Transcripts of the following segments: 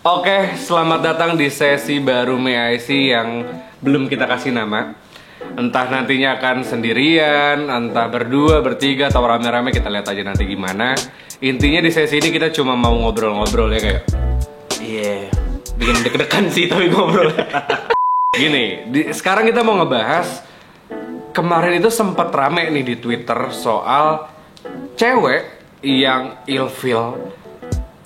Oke, selamat datang di sesi baru MIC yang belum kita kasih nama. Entah nantinya akan sendirian, entah berdua, bertiga, atau rame-rame, kita lihat aja nanti gimana. Intinya di sesi ini kita cuma mau ngobrol-ngobrol ya kayak. Iya, bikin deg-degan sih tapi ngobrol. Gini, sekarang kita mau ngebahas. Kemarin itu sempat rame nih di Twitter soal cewek yang ilfil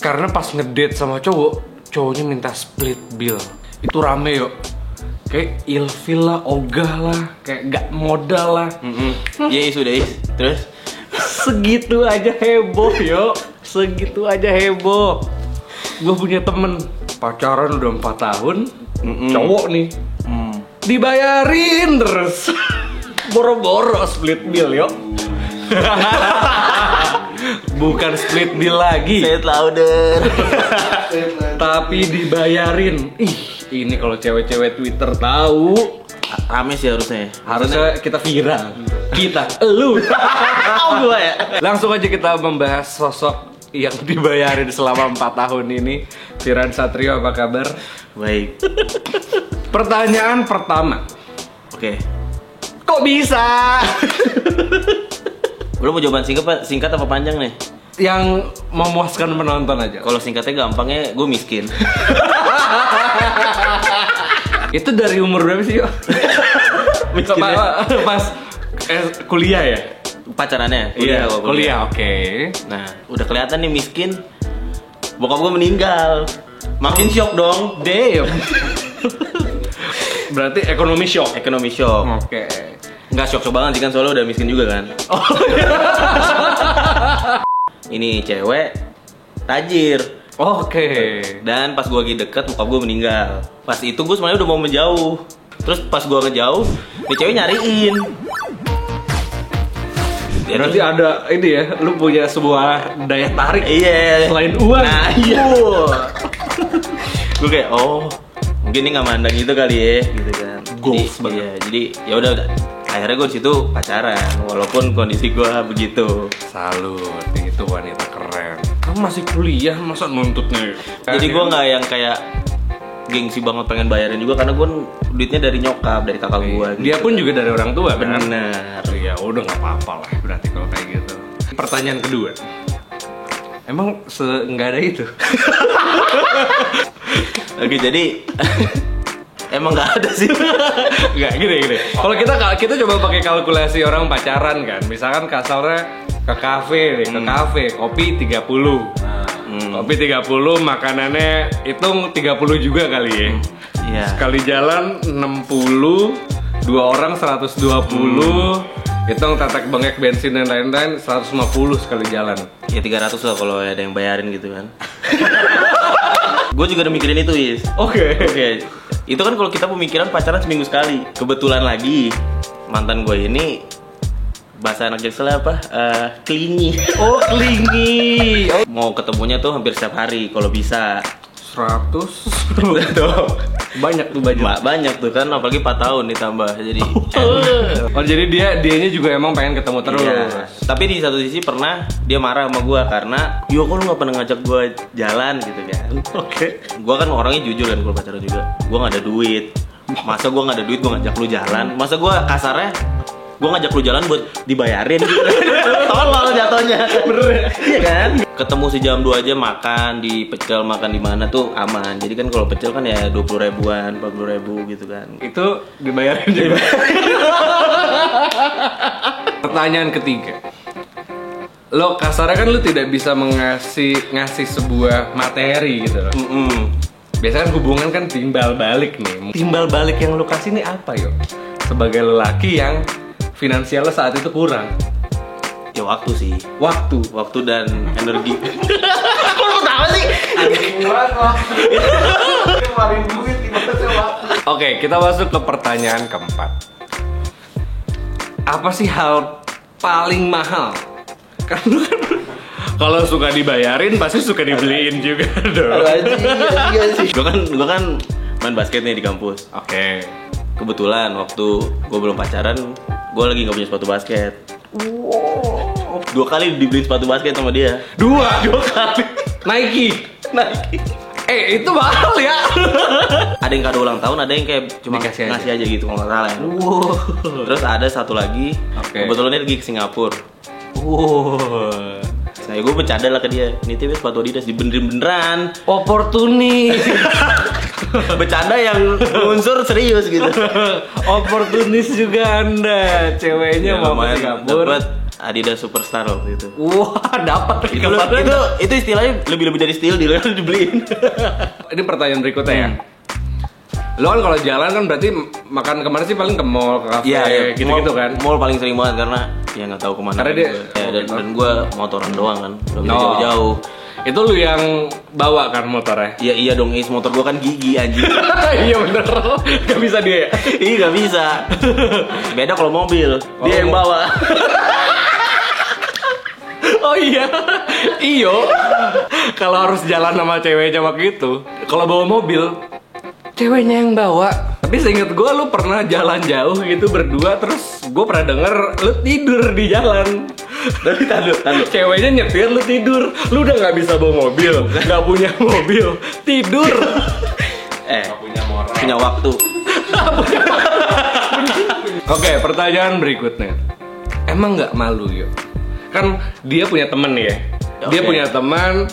karena pas ngedate sama cowoknya minta split bill. Itu rame yuk. Kayak ilfil lah, ogah lah, kayak gak modal lah. Iya sudah terus Segitu aja heboh yo. Segitu aja heboh. Gue punya temen pacaran udah 4 tahun, cowok nih, dibayarin terus. Boro-boro split bill yo. Bukan split bill lagi, say it louder. tapi dibayarin. Ih, ini kalau cewek-cewek Twitter tahu, Rame sih harusnya. harusnya kita viral. Kita, elu. Gua ya. Langsung aja kita membahas sosok yang dibayarin selama 4 tahun ini. Firan Satrio, apa kabar? Baik. Pertanyaan pertama, Oke. kok bisa? Lu mau jawaban singkat apa panjang nih? Yang memuaskan penonton aja. Kalau singkatnya gampangnya gue miskin. Itu dari umur berapa sih, yo? Miskinnya. Pas kuliah ya? Pacarannya? Iya, kalau kuliah, oke. Nah, udah kelihatan nih miskin. Bokap gue meninggal. Makin shock dong. Damn. Berarti ekonomi shock. Ekonomi shock. Oke. Nggak shock banget sih kan, soalnya udah miskin juga kan. Oh. Ini cewek tajir. Oke. Dan pas gue lagi deket, bokap gue meninggal. Pas itu gue sebenarnya udah mau menjauh. Terus pas gue ngejauh, nih cewek nyariin. Ya, Berarti terus- ada ini ya, lu punya sebuah daya tarik. Iya. Selain uang. Nah iya. Gue kayak mungkin ini nggak mandang itu kali ya, gitu kan. Goals Jadi, iya, jadi ya udah. Akhirnya gue di situ pacaran, walaupun kondisi gue begitu. Salut, itu wanita keren. Kamu masih kuliah, masa nuntutnya? Jadi gue nggak yang kayak gengsi banget pengen bayarin juga, karena gue duitnya dari nyokap, dari kakak gue. Dia pun juga dari orang tua kan? Bener. Ya udah nggak apa-apa lah berarti kalau kayak gitu. Pertanyaan kedua, emang nggak ada itu? Oke, jadi emang nggak ada sih. Nggak, gini. Kalau kita coba pakai kalkulasi orang pacaran kan, misalkan kasarnya ke kafe nih, kopi 30. Kopi 30, makanannya hitung 30 juga kali ya. Iya. Sekali jalan 60, 2 orang 120, hitung tetek bengek bensin dan lain-lain 150 sekali jalan. Ya 300 lah kalau ada yang bayarin gitu kan. Gue juga udah mikirin itu, Is. Oke. Itu kan kalau kita pemikiran pacaran seminggu sekali. Kebetulan lagi mantan gue ini, bahasa anak Jaksel apa? Klingi. Oh, klingi. Oh, Mau ketemunya tuh hampir setiap hari kalau bisa. 100. Tuh. Banyak tuh budget. Banyak tuh kan, apalagi 4 tahun ditambah. Jadi Oh, jadi dianya juga emang pengen ketemu terus. iya. Tapi di satu sisi pernah dia marah sama gue karena yo kok lu gak pernah ngajak gue jalan gitu kan. Oke. Gue kan orangnya jujur kan kalau pacaran juga. Gue gak ada duit. Masa gue gak ada duit gue ngajak lu jalan? Masa gue kasarnya gue ngajak lu jalan buat dibayarin gitu. Tolol jatuhnya. Bener ya? Iya kan? Ketemu sejam 2 aja makan di pecel, makan di mana tuh aman. Jadi kan kalau pecel kan ya 20 ribuan, 40 ribu gitu kan. Itu dibayarin juga. Pertanyaan ketiga. Lo kasarnya kan lo tidak bisa ngasih sebuah materi gitu loh. Biasanya kan hubungan kan timbal balik nih. Timbal balik yang lo kasih nih apa yo? Sebagai lelaki yang finansialnya saat itu kurang. Ya waktu sih. Waktu Dan energi. Kok lo tahu sih? Oke, kita masuk ke pertanyaan keempat. Apa sih hal paling mahal? Karena kan kalau suka dibayarin pasti suka dibeliin juga dong. Gue kan main basket nih di kampus. Oke. Kebetulan waktu gue belum pacaran, gue lagi nggak punya sepatu basket. Wow. 2 kali dibeli sepatu basket sama dia. Dua kali. Nike. Itu mahal ya. Ada yang kado ulang tahun, ada yang kayak cuma Dikasih ngasih aja gitu kalau nggak salah ya. Terus ada satu lagi, Oke. kebetulan dia lagi ke Singapura. Nah, gue bercanda lah ke dia. Ini tuh sepatu Adidas dibenerin-beneran. Oportunis. Bercanda yang unsur serius gitu. Oportunis juga Anda. Ceweknya mau ke Singapura. Dapat Adidas Superstar waktu itu. Wah, dapat Itu istilahnya lebih dari steal deal kan dibeliin. Ini pertanyaan berikutnya ya. Lo kan kalau jalan kan berarti makan kemana sih, paling ke mall, ke kafe, Iya, gitu-gitu kan? Mall paling sering banget karena ya nggak tahu kemana. Karena dia- dan gue motoran doang kan, nggak bisa Oh. jauh-jauh. Itu lu yang bawa kan motornya? Iya dong, is motor gue kan gigi anjing. Iya bener, gak bisa dia ya? Ih nggak bisa. Beda kalau mobil, dia yang bawa. Oh iya, iyo. Kalau harus jalan sama cewek cewek gitu, kalau bawa mobil, ceweknya yang bawa. Tapi seinget gue lu pernah jalan jauh gitu berdua, terus gue pernah denger lu tidur di jalan. Tapi taduh. Ceweknya nyetir, lu tidur. Lu udah nggak bisa bawa mobil, nggak punya mobil, tidur. Punya waktu. Oke, pertanyaan berikutnya. Emang nggak malu yuk? Kan dia punya temen ya. Dia Oke. punya teman,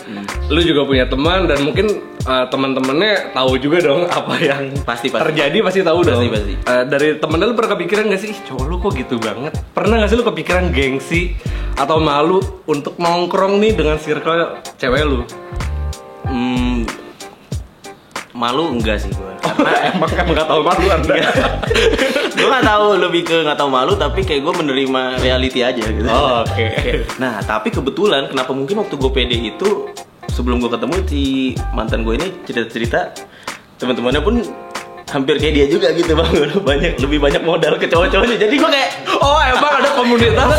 lu juga punya teman, dan mungkin teman-temannya tahu juga dong apa yang Pasti. terjadi, pasti tahu dong. Pasti. Dari temen lu pernah kepikiran gak sih, "Ih, cowok lu kok gitu banget?" Pernah gak sih lu kepikiran gengsi atau malu untuk nongkrong nih dengan circle cewek lu? Malu enggak sih gue. Karena emang kan nggak tahu malu Anda. Gue nggak tahu, lebih ke nggak tahu malu, tapi kayak gue menerima reality aja gitu. Oh, oke. Nah, tapi kebetulan kenapa mungkin waktu gue pede itu, sebelum gue ketemu si mantan gue ini cerita-cerita, teman-temannya pun hampir kayak dia juga gitu bang. Lebih banyak modal ke cowok-cowoknya. Jadi gue kayak, Oh, emang ada komunitas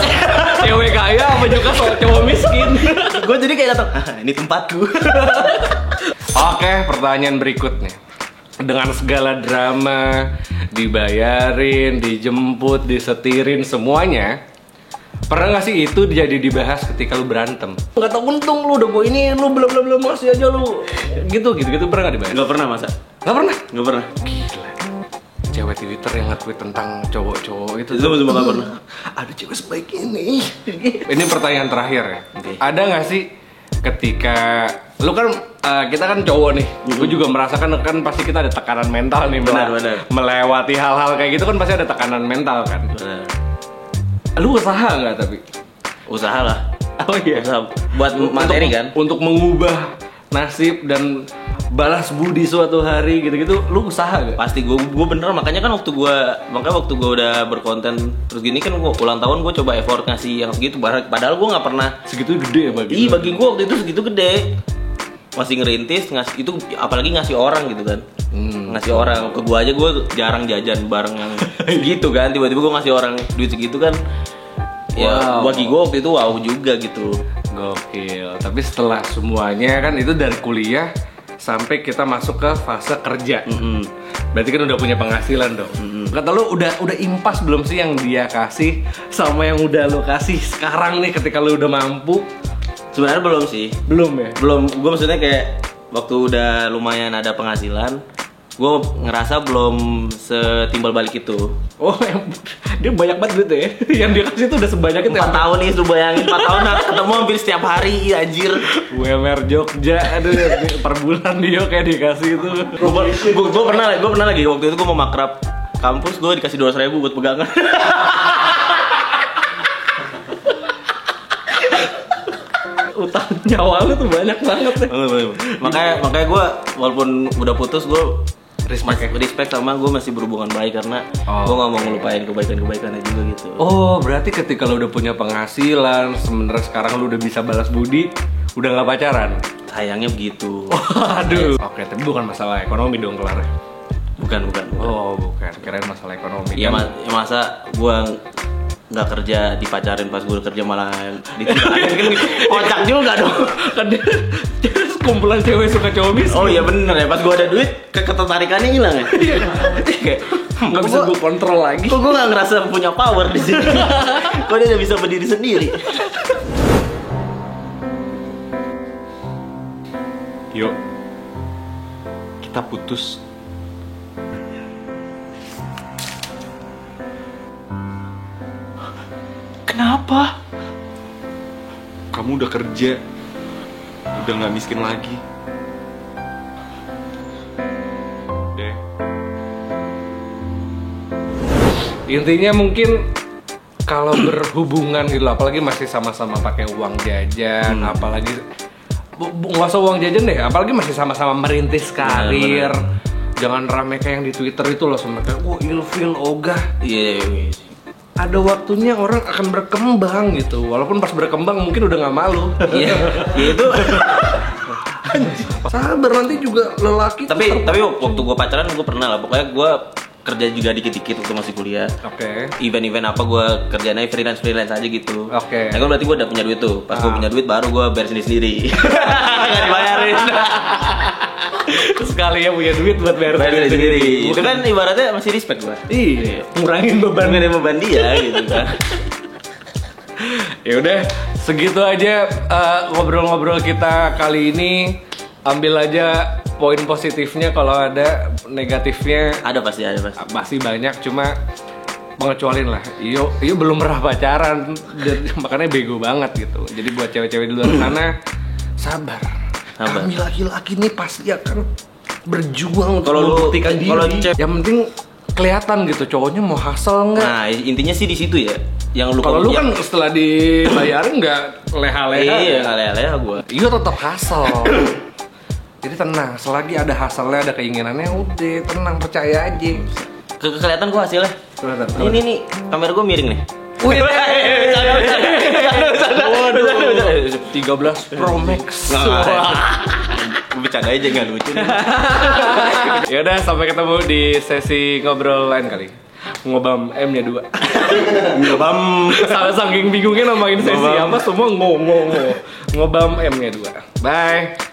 cewek kaya apa juga cowok miskin? gue jadi kayak datang, ini tempatku. Oke, pertanyaan berikutnya. Dengan segala drama, dibayarin, dijemput, disetirin semuanya, pernah gak sih itu jadi dibahas ketika lu berantem? Gak tau, untung lu udah bawa ini, lu belum masih aja lu. Gitu pernah gak dibahas? Nggak pernah masa? Gak pernah? Nggak pernah. Gila. Cewek Twitter yang nge-tweet tentang cowok-cowok itu. Itu cuma nggak pernah. Ada cewek sebaik ini. Ini pertanyaan terakhir ya. Oke. Ada nggak sih ketika lu kan kita kan cowok nih, gue juga merasakan kan pasti kita ada tekanan mental nih, Benar. melewati hal-hal kayak gitu kan pasti ada tekanan mental kan. Benar. Lu usaha nggak tapi? Usaha lah. Oh iya. Usaha buat materi kan. Untuk mengubah nasib dan balas budi suatu hari gitu-gitu, lu usaha gak? Pasti gue bener, makanya waktu gue udah berkonten terus gini kan, gue ulang tahun gue coba effort ngasih yang segitu, padahal gue nggak pernah. Segitu gede ya bagi? Bagi gue waktu itu segitu gede, masih ngerintis ngasih itu, apalagi ngasih orang gitu kan. Ngasih orang ke gue aja, gue jarang jajan bareng yang gitu kan, tiba-tiba gue ngasih orang duit segitu kan. Ya Wow. bagi gue waktu itu wow juga gitu. Gokil. Tapi setelah semuanya kan itu dari kuliah sampai kita masuk ke fase kerja. Berarti kan udah punya penghasilan dong. Kata lu udah impas belum sih yang dia kasih sama yang udah lu kasih sekarang nih ketika lu udah mampu? Sebenarnya belum sih. Belum ya? Belum, gue maksudnya kayak waktu udah lumayan ada penghasilan, gue ngerasa belum setimbal balik itu. Oh, dia banyak banget duit ya. Yang dia kasih itu udah sebanyak itu. 4 tahun nih, lu bayangin 4 tahun ketemu hampir setiap hari, iya anjir. UMR Jogja, aduh per bulan dia kayak dikasih itu. Gue pernah lagi waktu itu gue mau makrab kampus, gue dikasih 200.000 buat pegangan. Utang nyawa lu tuh banyak banget ya. makanya gue walaupun udah putus, gue Respect ya? respect sama gue masih berhubungan baik karena gue gak mau ngelupain kebaikan-kebaikannya juga gitu. Oh, berarti ketika lu udah punya penghasilan, sebenarnya sekarang lu udah bisa balas budi, udah nggak pacaran? Sayangnya begitu. Aduh. Oke, tapi bukan masalah ekonomi dong kelar. Bukan. Oh, bukan. Kirain masalah ekonomi. Iya Kan? masa gue nggak kerja dipacarin, pas gue kerja malah ditinggalin kan kocak juga dong. Kan dia kumpulan cewek suka cowok miskin. Oh iya bener ya, pas gue ada duit ketertarikannya hilang ya. Kayak Nggak bisa gue kontrol lagi. kok gue nggak ngerasa punya power di sini. Kok dia udah bisa berdiri sendiri. Yuk, kita putus. Kenapa? Kamu udah kerja, udah nggak miskin lagi. Deh. Intinya mungkin kalau berhubungan gitu, apalagi masih sama-sama pakai uang jajan, apalagi nggak usah uang jajan deh, apalagi masih sama-sama merintis karir. Jangan rame kayak yang di Twitter itu loh, sama kayak ilfil, ogah. Iya. Ada waktunya orang akan berkembang gitu, walaupun pas berkembang mungkin udah nggak malu. Iya. Itu. Sabar, nanti juga lelaki. Tapi waktu gue pacaran gue pernah lah, pokoknya gue kerja juga dikit-dikit waktu masih kuliah. Oke. Event-event apa gue kerjain aja freelance aja gitu. Oke. Nah kan berarti gue udah punya duit tuh. Pas gue punya duit baru gue bayar sendiri. Gak dibayarin. Sekali ya punya duit buat bayar sendiri. Itu kan ibaratnya masih respect gue. Iya. Ngurangin beban dia gitu kan. Ya udah, segitu aja ngobrol-ngobrol kita kali ini. Ambil aja poin positifnya, kalau ada negatifnya ada pasti. Masih banyak, cuma mengecualin lah. Iyo belum pernah pacaran, makanya bego banget gitu. Jadi buat cewek-cewek di luar sana, sabar. Kami laki-laki nih pasti akan berjuang untuk membuktikan diri. Yang penting kelihatan gitu cowoknya mau hustle nggak. Nah intinya sih di situ ya. Kalau lu kan setelah dibayarin nggak leha-leha. Iya nggak leha-leha gue. Iya tetap hustle. Jadi tenang, selagi ada hasilnya, ada keinginannya, udah tenang, percaya aja. Kelihatan gua hasilnya. Kelihatan. Ini nih, kamera gua miring nih. Wih, 13 Pro Max. Bercanda aja nggak lucu. Ya udah, sampai ketemu di sesi ngobrol lain kali. Ngobam M-nya 2. Ngobam. Saking bingungnya namain sesi apa, semua ngobam M-nya 2. Bye.